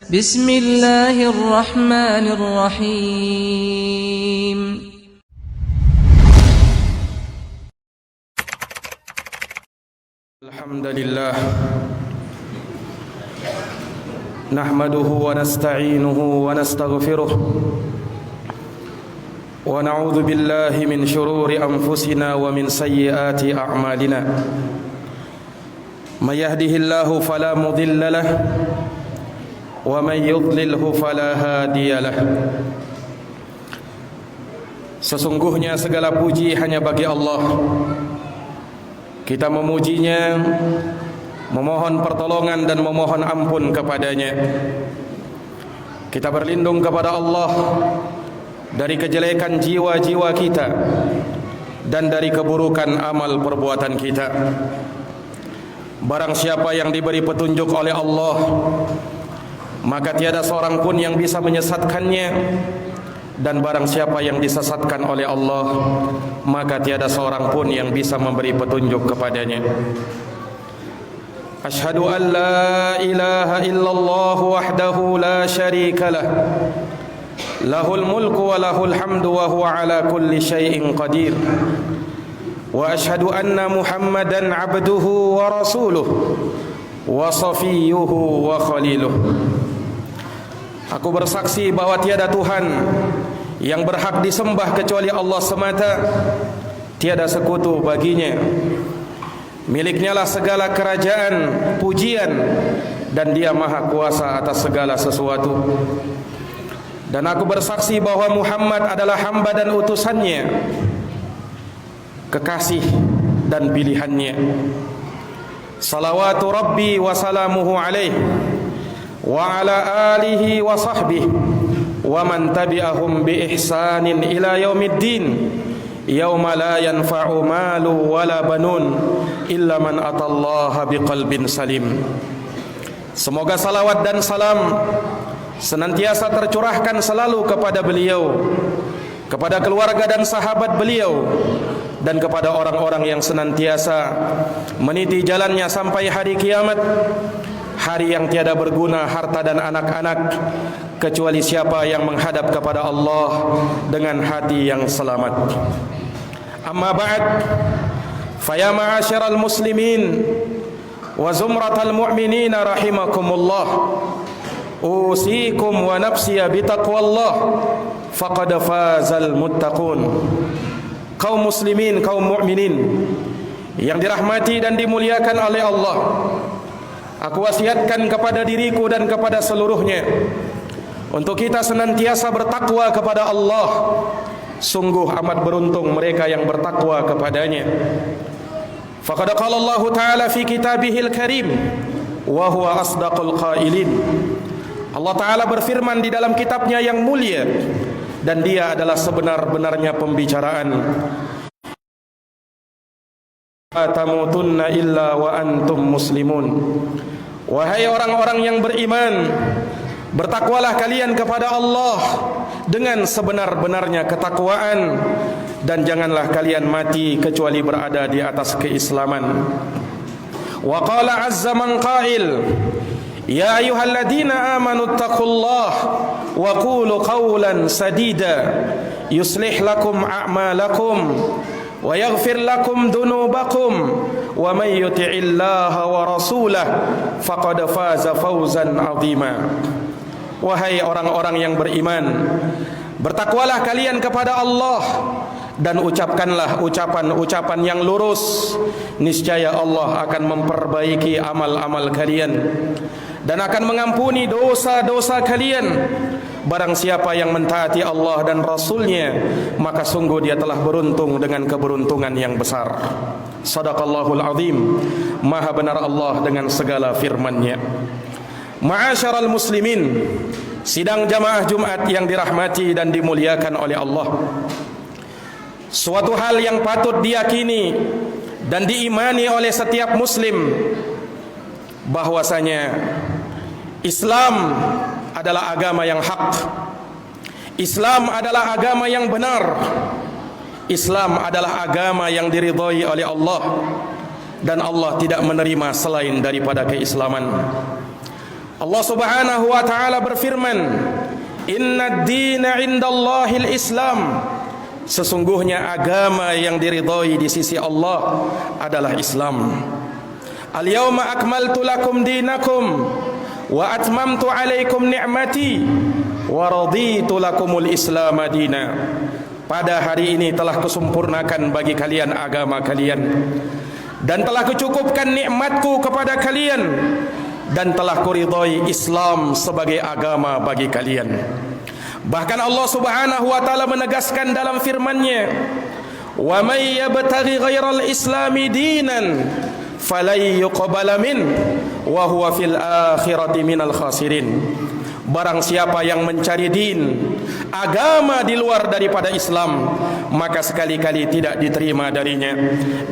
Bismillahirrahmanirrahim. Alhamdulillah. Nahmaduhu wa nasta'inuhu wa nastaghfiruh. Wa na'udzu billahi min shururi anfusina wa min sayyiati a'malina. May yahdihillahu fala mudilla lahu wa may yudlilhu fala hadiyalah. Sesungguhnya segala puji hanya bagi Allah. Kita memujinya, memohon pertolongan dan memohon ampun kepadanya. Kita berlindung kepada Allah dari kejelekan jiwa-jiwa kita dan dari keburukan amal perbuatan kita. Barang siapa yang diberi petunjuk oleh Allah, maka tiada seorang pun yang bisa menyesatkannya. Dan barang siapa yang disesatkan oleh Allah, maka tiada seorang pun yang bisa memberi petunjuk kepadanya. Asyhadu an la ilaha illallah wahdahu la syarika lah, lahul mulku wa lahul hamdu wa huwa ala kulli syai'in qadir. Wa asyhadu anna Muhammadan abduhu wa rasuluh wa safiyuhu wa khaliluh. Aku bersaksi bahwa tiada Tuhan yang berhak disembah kecuali Allah semata, tiada sekutu baginya. Miliknya lah segala kerajaan, pujian, dan Dia maha kuasa atas segala sesuatu. Dan aku bersaksi bahwa Muhammad adalah hamba dan utusannya, kekasih dan pilihannya. Salawatu Rabbi wa salamuhu alaihi wa ala alihi wa sahbihi wa man tabi'ahum bi ihsanin ila yaumiddin yauma la yanfa'u malu wala banun illa man atallaha biqalbin salim. Semoga salawat dan salam senantiasa tercurahkan selalu kepada beliau, kepada keluarga dan sahabat beliau, dan kepada orang-orang yang senantiasa meniti jalannya sampai hari kiamat, hari yang tiada berguna harta dan anak-anak kecuali siapa yang menghadap kepada Allah dengan hati yang selamat. Amma ba'd, faya ma'asyiral muslimin wa zumratal mu'minina rahimakumullah, usikum wa nafsiya bitaqwallah faqad fazal muttaqun. Kaum muslimin, kaum mukminin yang dirahmati dan dimuliakan oleh Allah, aku wasiatkan kepada diriku dan kepada seluruhnya untuk kita senantiasa bertakwa kepada Allah. Sungguh amat beruntung mereka yang bertakwa kepadanya. Faqad qala Allah Ta'ala fi kitabihil karim wa huwa asdaqul qailin. Allah Ta'ala berfirman di dalam kitabnya yang mulia, dan Dia adalah sebenar-benarnya pembicaraan. Tamutunna illa wa antum muslimun. Wahai orang-orang yang beriman, bertakwalah kalian kepada Allah dengan sebenar-benarnya ketakwaan, dan janganlah kalian mati kecuali berada di atas keislaman. Wa qala azza man qail, ya ayyuhalladzina amanu taqullaha wa qulu qawlan sadida yuslih lakum a'malakum wa yaghfir lakum dhunubakum wa may yuti'illaha wa rasulahu faqad faza fawzan 'azima. Wahai orang-orang yang beriman, bertakwalah kalian kepada Allah dan ucapkanlah ucapan-ucapan yang lurus. Niscaya Allah akan memperbaiki amal-amal kalian dan akan mengampuni dosa-dosa kalian. Barang siapa yang mentaati Allah dan Rasulnya, maka sungguh dia telah beruntung dengan keberuntungan yang besar. Sadaqallahul azim. Maha benar Allah dengan segala firman-Nya. Ma'asyiral muslimin, sidang jamaah Jumat yang dirahmati dan dimuliakan oleh Allah, suatu hal yang patut diyakini dan diimani oleh setiap muslim, bahwasanya Islam adalah agama yang hak. Islam adalah agama yang benar. Islam adalah agama yang diridhai oleh Allah, dan Allah tidak menerima selain daripada keislaman. Allah Subhanahu wa taala berfirman, "Inna ad-dina 'indallahil Islam." Sesungguhnya agama yang diridhai di sisi Allah adalah Islam. "Al-yauma akmaltu lakum dinakum wa atmamtu 'alaikum ni'mati wa raditu lakumul Islam madina." Pada hari ini telah kusempurnakan bagi kalian agama kalian, dan telah kucukupkan nikmatku kepada kalian, dan telah kuridhai Islam sebagai agama bagi kalian. Bahkan Allah Subhanahu wa taala menegaskan dalam firman-Nya, "Wa may yabtaghi ghairal islami dinan falay yuqbala min wa huwa fil akhirati minal khasirin." Barang siapa yang mencari din, agama di luar daripada Islam, maka sekali-kali tidak diterima darinya,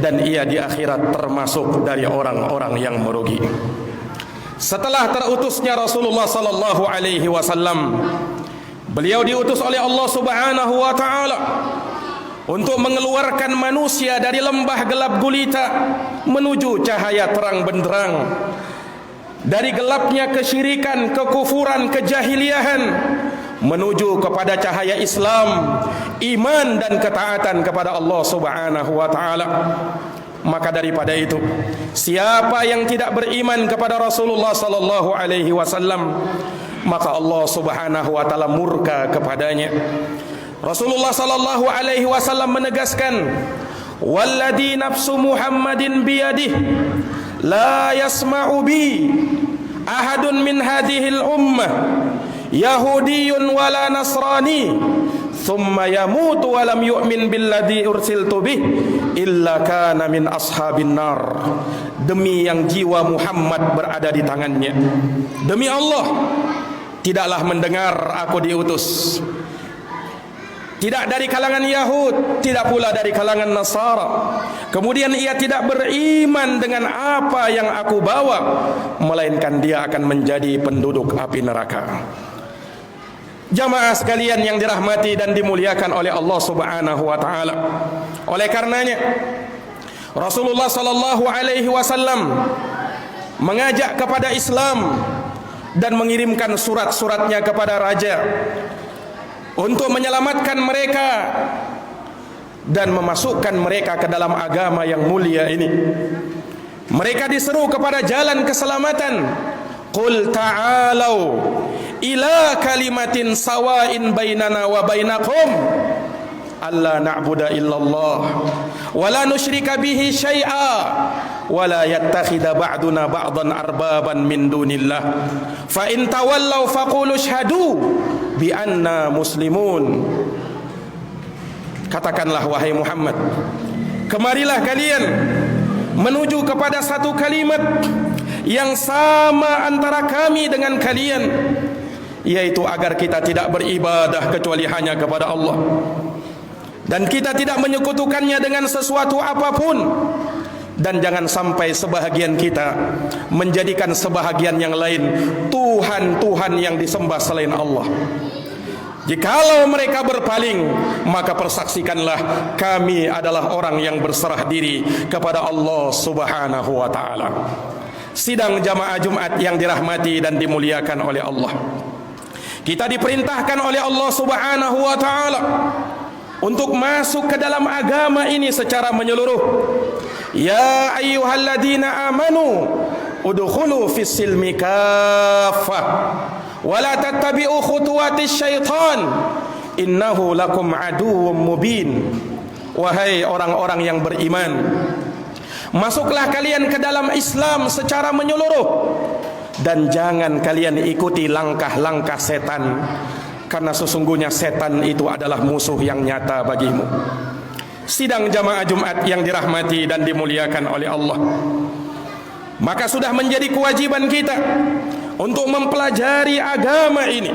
dan ia di akhirat termasuk dari orang-orang yang merugi. Setelah terutusnya Rasulullah sallallahu alaihi wasallam, beliau diutus oleh Allah Subhanahu wa taala untuk mengeluarkan manusia dari lembah gelap gulita menuju cahaya terang benderang, dari gelapnya kesyirikan, kekufuran, kejahiliahan menuju kepada cahaya Islam, iman dan ketaatan kepada Allah Subhanahu wa taala. Maka daripada itu, siapa yang tidak beriman kepada Rasulullah sallallahu alaihi wasallam, maka Allah Subhanahu wa taala murka kepadanya. Rasulullah sallallahu alaihi wasallam menegaskan, "Walladzi nafsu Muhammadin biyadihi la yasma'u bi ahadun min hadhil ummah yahudiyyun wala nasrani thumma yamutu wa lam yu'min billadzi ursiltu bih illa kana min ashabin nar." Demi yang jiwa Muhammad berada di tangannya, demi Allah, tidaklah mendengar aku diutus tidak dari kalangan Yahud, tidak pula dari kalangan Nasara, kemudian ia tidak beriman dengan apa yang aku bawa, melainkan dia akan menjadi penduduk api neraka. Jamaah sekalian yang dirahmati dan dimuliakan oleh Allah Subhanahu wa taala, oleh karenanya Rasulullah sallallahu alaihi wasallam mengajak kepada Islam dan mengirimkan surat-suratnya kepada raja untuk menyelamatkan mereka dan memasukkan mereka ke dalam agama yang mulia ini. Mereka diseru kepada jalan keselamatan. "Qul ta'alau ila kalimatin sawa'in bainana wa bainakum alla na'budu illallah wa la nusyrika bihi syai'a wa la yattakhidha ba'duna ba'dan arbaban min dunillah fa in tawallaw faqulu syhadu bi anna muslimun." Katakanlah wahai Muhammad, kemarilah kalian menuju kepada satu kalimat yang sama antara kami dengan kalian, yaitu agar kita tidak beribadah kecuali hanya kepada Allah, dan kita tidak menyekutukannya dengan sesuatu apapun, dan jangan sampai sebahagian kita menjadikan sebahagian yang lain Tuhan-Tuhan yang disembah selain Allah. Jikalau mereka berpaling, maka persaksikanlah kami adalah orang yang berserah diri kepada Allah Subhanahu wa taala. Sidang jamaah Jumat yang dirahmati dan dimuliakan oleh Allah, kita diperintahkan oleh Allah Subhanahu wa taala untuk masuk ke dalam agama ini secara menyeluruh. Ya ayyuhalladzina amanu udkhulu fis silmi kaffah wa la tattabi'u khutuwatis syaitan innahu lakum aduwwum mubin. Wahai orang-orang yang beriman, masuklah kalian ke dalam Islam secara menyeluruh, dan jangan kalian ikuti langkah-langkah setan, karena sesungguhnya setan itu adalah musuh yang nyata bagimu. Sidang jamaah Jumat yang dirahmati dan dimuliakan oleh Allah, maka sudah menjadi kewajiban kita untuk mempelajari agama ini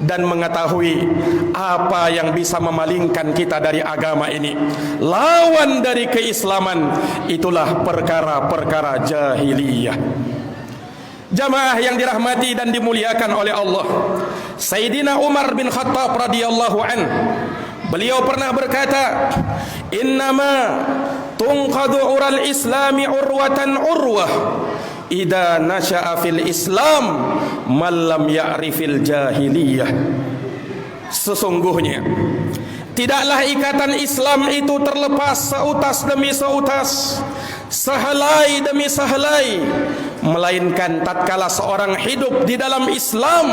dan mengetahui apa yang bisa memalingkan kita dari agama ini. Lawan dari keislaman itulah perkara-perkara jahiliyah. Jamaah yang dirahmati dan dimuliakan oleh Allah, Sayyidina Umar bin Khattab radhiyallahu an, beliau pernah berkata, "Innama tunqadu ural islami urwatan urwah idza nasha'a fil Islam man lam ya'rifil jahiliyah. Sesungguhnya tidaklah ikatan Islam itu terlepas seutas demi seutas, sehelai demi sehelai, melainkan tatkala seorang hidup di dalam Islam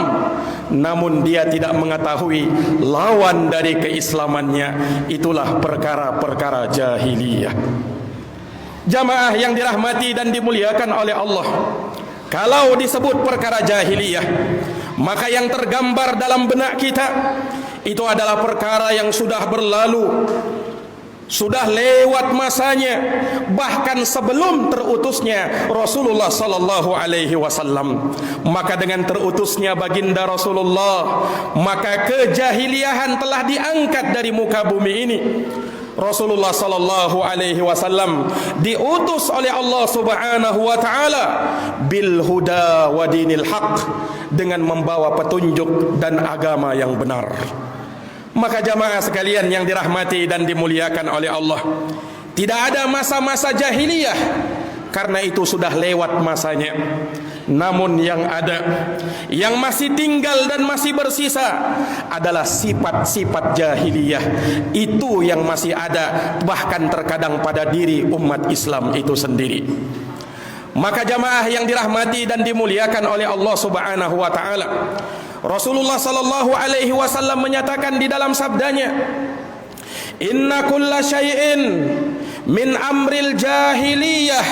namun dia tidak mengetahui lawan dari keislamannya, itulah perkara-perkara jahiliyah. Jamaah yang dirahmati dan dimuliakan oleh Allah, kalau disebut perkara jahiliyah, maka yang tergambar dalam benak kita itu adalah perkara yang sudah berlalu, sudah lewat masanya, bahkan sebelum terutusnya Rasulullah sallallahu alaihi wasallam. Maka dengan terutusnya baginda Rasulullah, maka kejahiliahan telah diangkat dari muka bumi ini. Rasulullah sallallahu alaihi wasallam diutus oleh Allah Subhanahu wa taala bil huda wa dinil haq, dengan membawa petunjuk dan agama yang benar. Maka jamaah sekalian yang dirahmati dan dimuliakan oleh Allah, tidak ada masa-masa jahiliyah, karena itu sudah lewat masanya. Namun yang ada, yang masih tinggal dan masih bersisa adalah sifat-sifat jahiliyah. Itu yang masih ada, bahkan terkadang pada diri umat Islam itu sendiri. Maka jamaah yang dirahmati dan dimuliakan oleh Allah Subhanahu wa taala, Rasulullah sallallahu alaihi wasallam menyatakan di dalam sabdanya, "Inna kulla syai'in min amril jahiliyah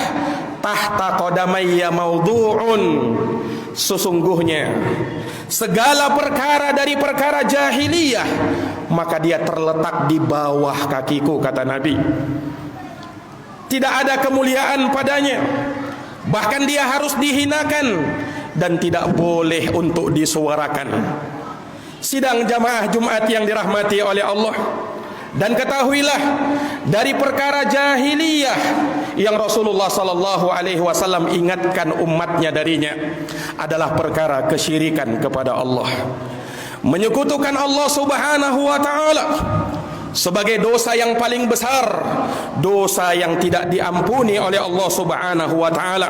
tahta qadamayya mawdu'un." Sesungguhnya segala perkara dari perkara jahiliyah, maka dia terletak di bawah kakiku, kata Nabi. Tidak ada kemuliaan padanya, bahkan dia harus dihinakan dan tidak boleh untuk disuarakan. Sidang jamaah Jumat yang dirahmati oleh Allah, dan ketahuilah dari perkara jahiliyah yang Rasulullah sallallahu alaihi wasallam ingatkan umatnya darinya adalah perkara kesyirikan kepada Allah, menyekutukan Allah Subhanahu wa taala sebagai dosa yang paling besar, dosa yang tidak diampuni oleh Allah Subhanahu wa taala.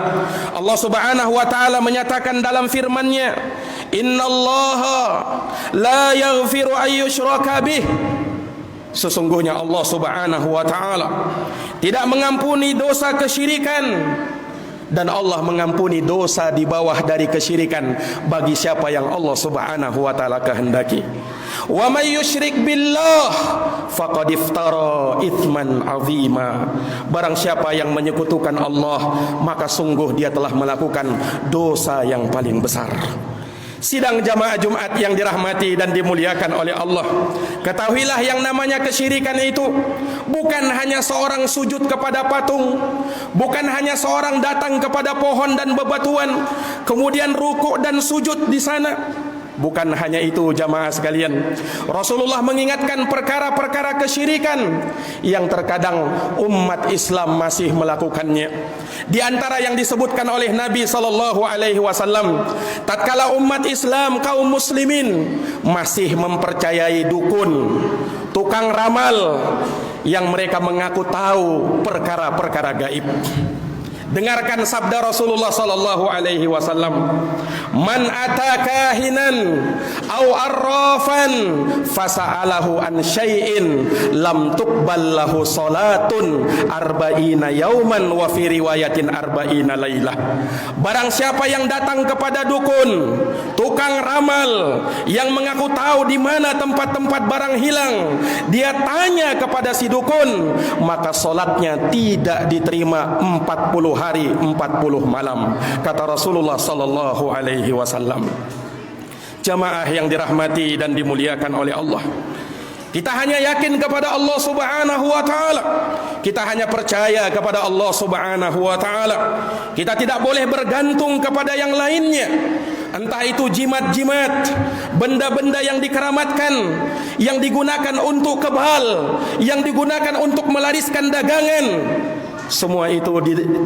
Allah Subhanahu wa taala menyatakan dalam firman-Nya, "Innallaha la yaghfiru ay yushraka bih." Sesungguhnya Allah Subhanahu wa taala tidak mengampuni dosa kesyirikan, dan Allah mengampuni dosa di bawah dari kesyirikan bagi siapa yang Allah Subhanahu wa taala kehendaki. Wa may yusyrik billah faqad iftara itsman azima. Barang siapa yang menyekutukan Allah, maka sungguh dia telah melakukan dosa yang paling besar. Sidang jamaah Jumat yang dirahmati dan dimuliakan oleh Allah, ketahuilah yang namanya kesyirikan itu bukan hanya seorang sujud kepada patung, bukan hanya seorang datang kepada pohon dan bebatuan kemudian rukuk dan sujud di sana. Bukan hanya itu jamaah sekalian. Rasulullah mengingatkan perkara-perkara kesyirikan yang terkadang umat Islam masih melakukannya. Di antara yang disebutkan oleh Nabi sallallahu alaihi wasallam, tatkala umat Islam kaum muslimin masih mempercayai dukun, tukang ramal yang mereka mengaku tahu perkara-perkara gaib. Dengarkan sabda Rasulullah sallallahu alaihi wasallam, "Man ataka hinan au arrafan fasa'alahu an syai'in lam tuqbal lahu salatun arba'ina yauman wa fi riwayatin arba'ina lailah." Barang siapa yang datang kepada dukun, tukang ramal yang mengaku tahu di mana tempat-tempat barang hilang, dia tanya kepada si dukun, maka salatnya tidak diterima 40 hari 40 malam, kata Rasulullah sallallahu alaihi wasallam. Jamaah yang dirahmati dan dimuliakan oleh Allah, kita hanya yakin kepada Allah Subhanahu wa taala. Kita hanya percaya kepada Allah Subhanahu wa taala. Kita tidak boleh bergantung kepada yang lainnya. Entah itu jimat-jimat, benda-benda yang dikeramatkan, yang digunakan untuk kebal, yang digunakan untuk melariskan dagangan. Semua itu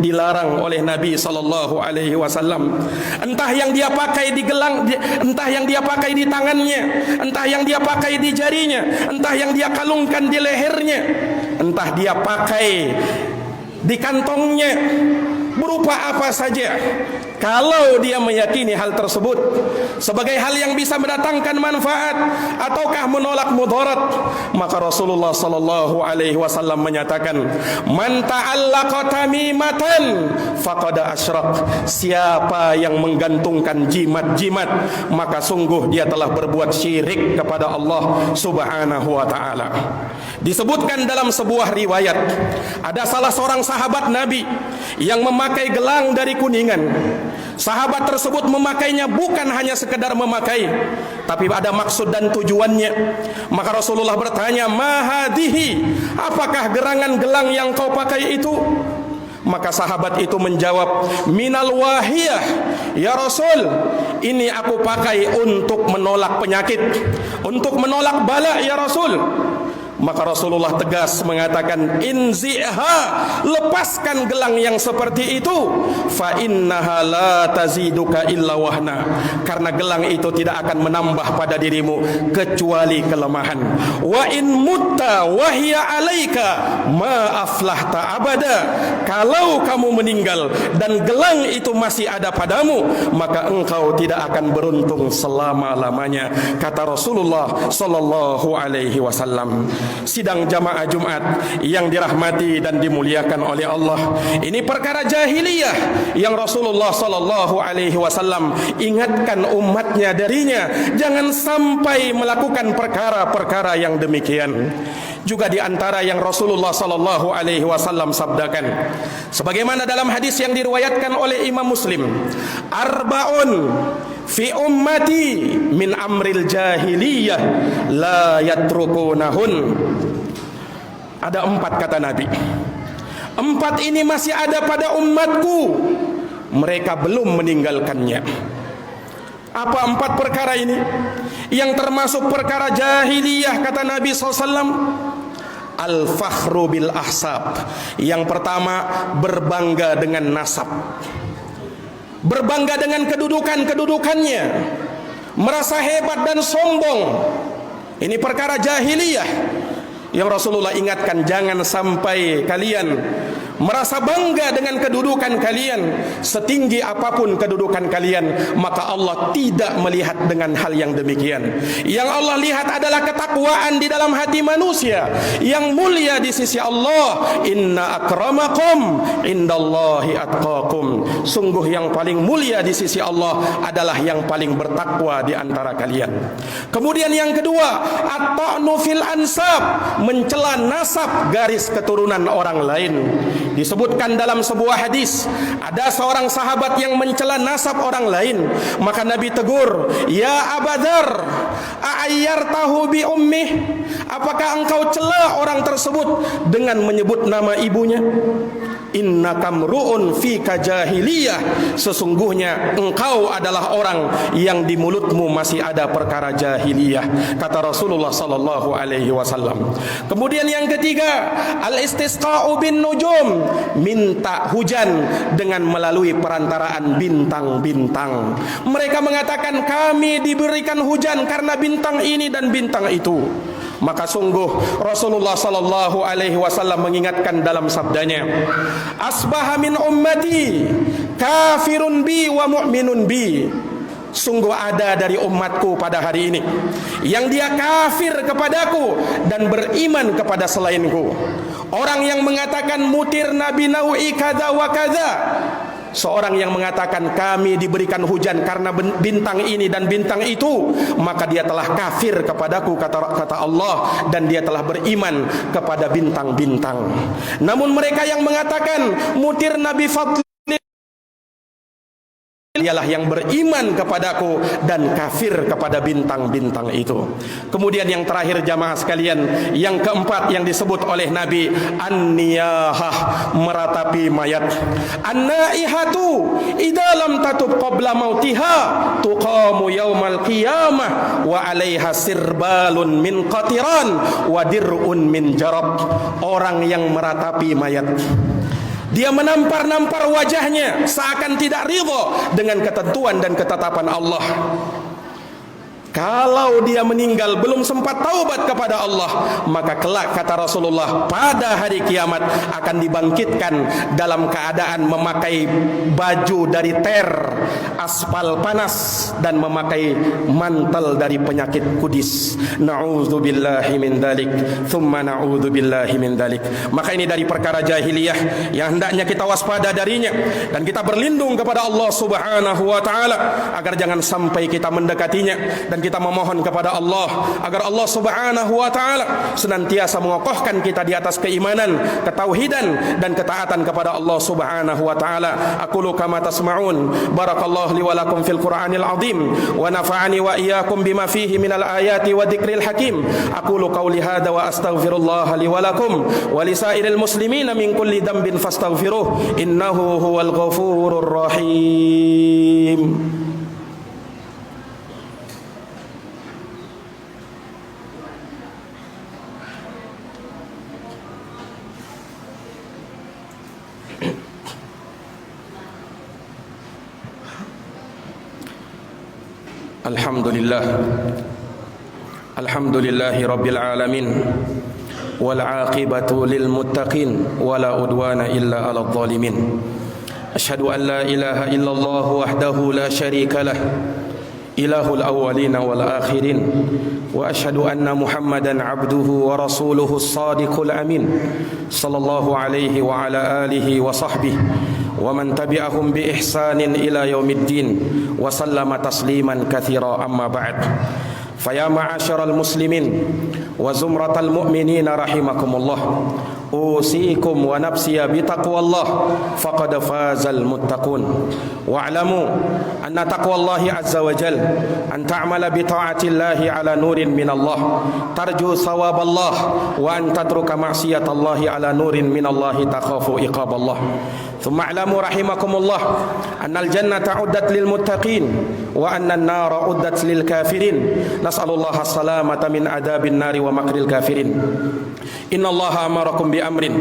dilarang oleh Nabi sallallahu alaihi wasallam. Entah yang dia pakai di gelang, entah yang dia pakai di tangannya, entah yang dia pakai di jarinya, entah yang dia kalungkan di lehernya, entah dia pakai di kantongnya, berupa apa saja, kalau dia meyakini hal tersebut sebagai hal yang bisa mendatangkan manfaat ataukah menolak mudarat, maka Rasulullah sallallahu alaihi wasallam menyatakan, man ta'allaqa tamimatan faqad asyrak. Siapa yang menggantungkan jimat-jimat, maka sungguh dia telah berbuat syirik kepada Allah Subhanahu wa taala. Disebutkan dalam sebuah riwayat, ada salah seorang sahabat Nabi yang memakai gelang dari kuningan. Sahabat tersebut memakainya bukan hanya sekedar memakai, tapi ada maksud dan tujuannya. Maka Rasulullah bertanya, "Ma hadhihi?" Apakah gerangan gelang yang kau pakai itu? Maka sahabat itu menjawab, "Minal wahiyah, ya Rasul. Ini aku pakai untuk menolak penyakit, untuk menolak bala, ya Rasul." Maka Rasulullah tegas mengatakan, "Inzi'ha, lepaskan gelang yang seperti itu, fa innaha la taziduka illa wahna." Karena gelang itu tidak akan menambah pada dirimu kecuali kelemahan. Wa in mutta wa hiya 'alaika ma aflahta abada. Kalau kamu meninggal dan gelang itu masih ada padamu, maka engkau tidak akan beruntung selama-lamanya, kata Rasulullah sallallahu alaihi wasallam. Sidang jamaah Jumat yang dirahmati dan dimuliakan oleh Allah, ini perkara jahiliyah yang Rasulullah sallallahu alaihi wasallam ingatkan umatnya darinya, jangan sampai melakukan perkara-perkara yang demikian. Juga di antara yang Rasulullah sallallahu alaihi wasallam sabdakan, sebagaimana dalam hadis yang diriwayatkan oleh Imam Muslim, arba'un fi ummati min amril jahiliyah la yatrukunahun. Ada 4 kata Nabi. 4 ini masih ada pada umatku, mereka belum meninggalkannya. Apa 4 perkara ini? Yang termasuk perkara jahiliyah, kata Nabi SAW, al-fakhru bil ahsab. Yang pertama, berbangga dengan nasab, berbangga dengan kedudukannya, merasa hebat dan sombong. Ini perkara jahiliyah yang Rasulullah ingatkan, jangan sampai kalian merasa bangga dengan kedudukan kalian. Setinggi apapun kedudukan kalian, maka Allah tidak melihat dengan hal yang demikian. Yang Allah lihat adalah ketakwaan di dalam hati manusia yang mulia di sisi Allah. Inna akramakum indallahi atqakum. Sungguh yang paling mulia di sisi Allah adalah yang paling bertakwa di antara kalian. Kemudian yang kedua, at-ta'nu fil ansab, mencela nasab garis keturunan orang lain. Disebutkan dalam sebuah hadis, ada seorang sahabat yang mencela nasab orang lain. Maka Nabi tegur, "Ya Abadar, a'ayyartahu bi ummih?" Apakah engkau cela orang tersebut dengan menyebut nama ibunya? Innaka mru'un fika jahiliyah. Sesungguhnya engkau adalah orang yang di mulutmu masih ada perkara jahiliyah, kata Rasulullah sallallahu alaihi wasallam. Kemudian yang ketiga, al-istisqa'u bin nujum, minta hujan dengan melalui perantaraan bintang-bintang. Mereka mengatakan, kami diberikan hujan karena bintang ini dan bintang itu. Maka sungguh Rasulullah sallallahu alaihi wasallam mengingatkan dalam sabdanya, asbaha min ummati kafirun bi wa mu'minun bi. Sungguh ada dari umatku pada hari ini yang dia kafir kepadaku dan beriman kepada selainku. Orang yang mengatakan mutir Nabi naui kada wa kada, seorang yang mengatakan kami diberikan hujan karena bintang ini dan bintang itu, maka dia telah kafir kepadaku, kata Allah, dan dia telah beriman kepada bintang-bintang. Namun mereka yang mengatakan mutir Nabi Fadli, ialah yang beriman kepadaku dan kafir kepada bintang-bintang itu. Kemudian yang terakhir jamaah sekalian, yang keempat yang disebut oleh Nabi, an-niyahah, meratapi mayat. An-naihatu idza lam tatub qabla mautiha tuqamu yaumal qiyamah wa 'alaiha sirbalun min qatiran wa dir'un min jarab. Orang yang meratapi mayat, dia menampar-nampar wajahnya seakan tidak ridha dengan ketentuan dan ketetapan Allah. Kalau dia meninggal belum sempat taubat kepada Allah, maka kelak kata Rasulullah pada hari kiamat akan dibangkitkan dalam keadaan memakai baju dari ter, aspal panas, dan memakai mantel dari penyakit kudis. Na'udzubillahi min dzalik, tsumma na'udzubillahi min dzalik. Maka ini dari perkara jahiliyah yang hendaknya kita waspada darinya, dan kita berlindung kepada Allah Subhanahu wa taala agar jangan sampai kita mendekatinya, dan kita memohon kepada Allah agar Allah Subhanahu wa taala senantiasa mengokohkan kita di atas keimanan, ketauhidan, dan ketaatan kepada Allah Subhanahu wa taala. Aqulu kama tasma'un. Barakallahu li wa lakum fil Qur'anil azim wa nafa'ani wa iyyakum bima fihi minal ayati wa dzikril hakim. Aqulu qawli hadza wa astaghfirullah li wa lakum wa lisairil muslimina min kulli dhanbin fastaghfiruh innahu huwal ghafurur rahim. Alhamdulillahi rabbil alamin wal aqibatu lil muttaqin wala udwana illa 'alal zalimin. Asyhadu an la ilaha illallah wahdahu la syarika lah, ilahul awwalin wal akhirin, wa asyhadu anna Muhammadan abduhu wa rasuluhu as-sadiqul amin, sallallahu alaihi wa ala alihi wa sahbihi wa man tabi'ahum bi ihsanin ila yaumiddin wa sallama tasliman katsira. Amma ba'd. Faya ma'asyaral muslimin wa zumratal mu'minin rahimakumullah, usikum wa nafsiya bitaqwallah faqad fazal muttaqun. Wa'lamu anna taqwallahi azza wa jal an ta'mala bi ta'atillahi ala nurin minallah tarju thawaballah wa an tatruka ma'siyatallahi ala nurin minallahi takhafu iqaballah. Thumma a'lamu rahimakumullah annal jannata 'uddat lil muttaqin wa anna an-nara 'uddat lil kafirin. Nas'alullaha as-salamata min adabin nari wa makril kafirin. Innallaha amarakum bi amrin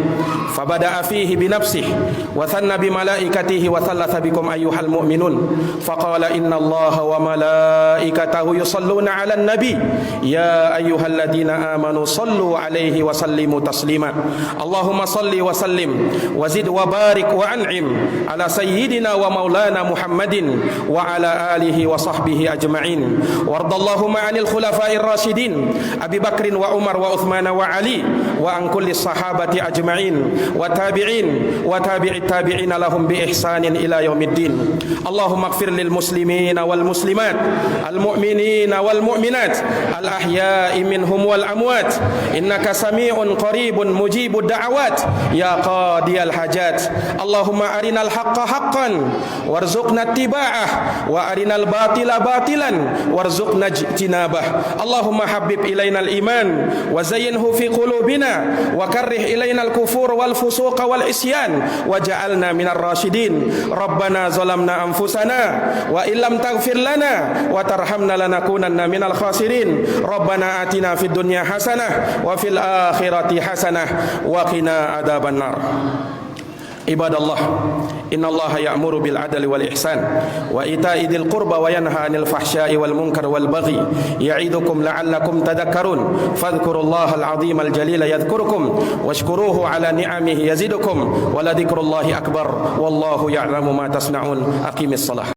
fabada'a fihi bi nafsihi wa thanna bi malaikatihi wa thalatha bikum ayyuhal mu'minun faqala innallaha wa malaikatahu yusalluna 'alan nabi ya ayyuhalladhina amanu sallu 'alaihi wa sallimu taslima. Allahumma salli wa sallim wa zid wa barik wa an'im ala sayyidina wa maulana Muhammadin wa ala alihi wa sahbihi ajma'in. Wardallahumma 'anil khulafa'ir rasyidin Abi Bakrin wa Umar wa Uthman wa Ali wa an kulli sahabati ajma'in wa tabi'in wa tabi'it tabi'in lahum bi ihsanin ila yaumiddin. Allahumma ighfir lil muslimina wal muslimat, al mu'minina wal mu'minat, al ahya'i minhum wal amwat, innaka sami'un qaribun mujibud da'awat ya qadiyal hajat. Allahumma arinal haqqa haqqan warzuqna ittiba'ah wa arinal batila batilan warzuqna ijtinabah. Allahumma habib ilainal iman wa zayyinhu fi qulubina wa karrih ilainal kufur wal fusuqa wal isyan waj'alna minar rasyidin. Rabbana zalamna anfusana wa illam taghfir lana wa tarhamna lanakunanna minal khasirin. Rabbana atina fid dunya hasanah wa fil akhirati hasanah wa qina adzabannar. Ibadallah, innallaha ya'muru bil adli wal ihsan wa ita'i dzil qurba wa yanha 'anil fahsya'i wal munkar wal baghi ya'idukum la'allakum tadhakkarun. Fadhkurullaha al-'azima al-jalila yadhkurukum washkuruhu 'ala ni'amihi yazidukum wa la dzikrullahi akbar wallahu ya'lamu ma tasna'un. Aqimis shalah.